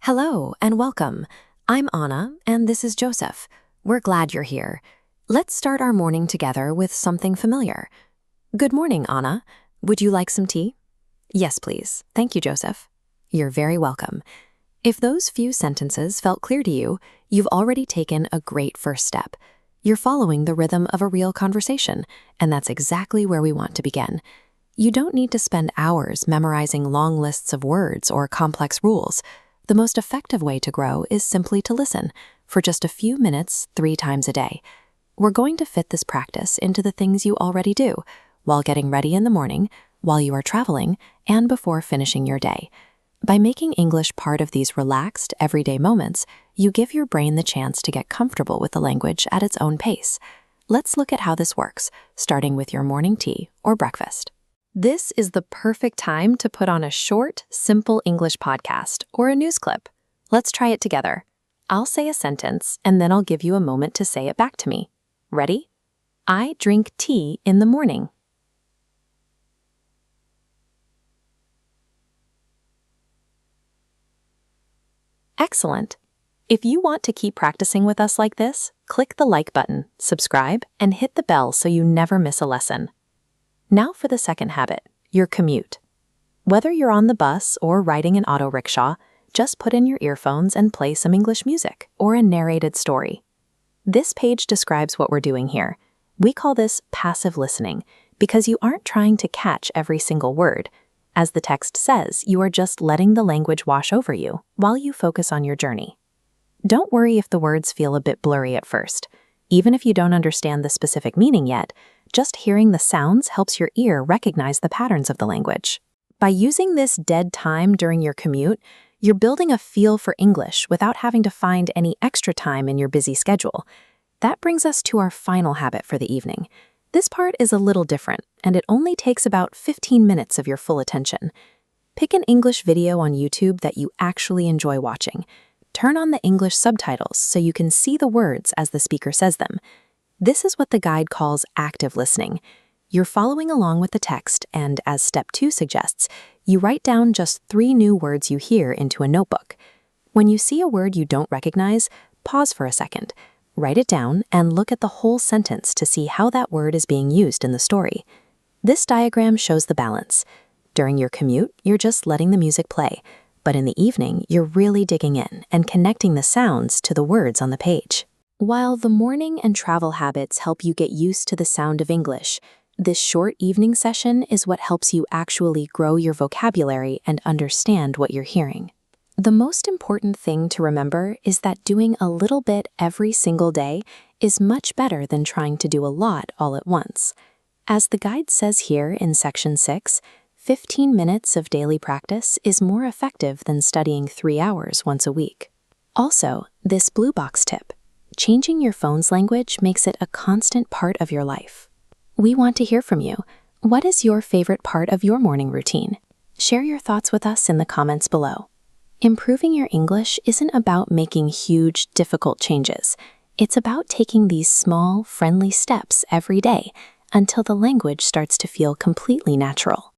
Hello and welcome. I'm Anna, and this is Joseph. We're glad you're here. Let's start our morning together with something familiar. Good morning, Anna. Would you like some tea? Yes, please. Thank you, Joseph. You're very welcome. If those few sentences felt clear to you, you've already taken a great first step. You're following the rhythm of a real conversation, and that's exactly where we want to begin. You don't need to spend hours memorizing long lists of words or complex rules. The most effective way to grow is simply to listen for just a few minutes 3 times a day. We're going to fit this practice into the things you already do, while getting ready in the morning, while you are traveling, and before finishing your day. By making English part of these relaxed, everyday moments, you give your brain the chance to get comfortable with the language at its own pace. Let's look at how this works, starting with your morning tea or breakfast. This is the perfect time to put on a short, simple English podcast or a news clip. Let's try it together. I'll say a sentence, and then I'll give you a moment to say it back to me. Ready? I drink tea in the morning. Excellent. If you want to keep practicing with us like this, click the like button, subscribe, and hit the bell so you never miss a lesson. Now for the second habit, your commute. Whether you're on the bus or riding an auto rickshaw, just put in your earphones and play some English music or a narrated story. This page describes what we're doing here. We call this passive listening because you aren't trying to catch every single word. As the text says, you are just letting the language wash over you while you focus on your journey. Don't worry if the words feel a bit blurry at first. Even if you don't understand the specific meaning yet, just hearing the sounds helps your ear recognize the patterns of the language. By using this dead time during your commute, you're building a feel for English without having to find any extra time in your busy schedule. That brings us to our final habit for the evening. This part is a little different, and it only takes about 15 minutes of your full attention. Pick an English video on YouTube that you actually enjoy watching. Turn on the English subtitles so you can see the words as the speaker says them. This is what the guide calls active listening. You're following along with the text, and as step 2 suggests, you write down just 3 new words you hear into a notebook. When you see a word you don't recognize, pause for a second, write it down, and look at the whole sentence to see how that word is being used in the story. This diagram shows the balance. During your commute, you're just letting the music play, but in the evening, you're really digging in and connecting the sounds to the words on the page. While the morning and travel habits help you get used to the sound of English, this short evening session is what helps you actually grow your vocabulary and understand what you're hearing. The most important thing to remember is that doing a little bit every single day is much better than trying to do a lot all at once. As the guide says here in section 6, 15 minutes of daily practice is more effective than studying 3 hours once a week. Also, this blue box tip. Changing your phone's language makes it a constant part of your life. We want to hear from you. What is your favorite part of your morning routine? Share your thoughts with us in the comments below. Improving your English isn't about making huge, difficult changes. It's about taking these small, friendly steps every day until the language starts to feel completely natural.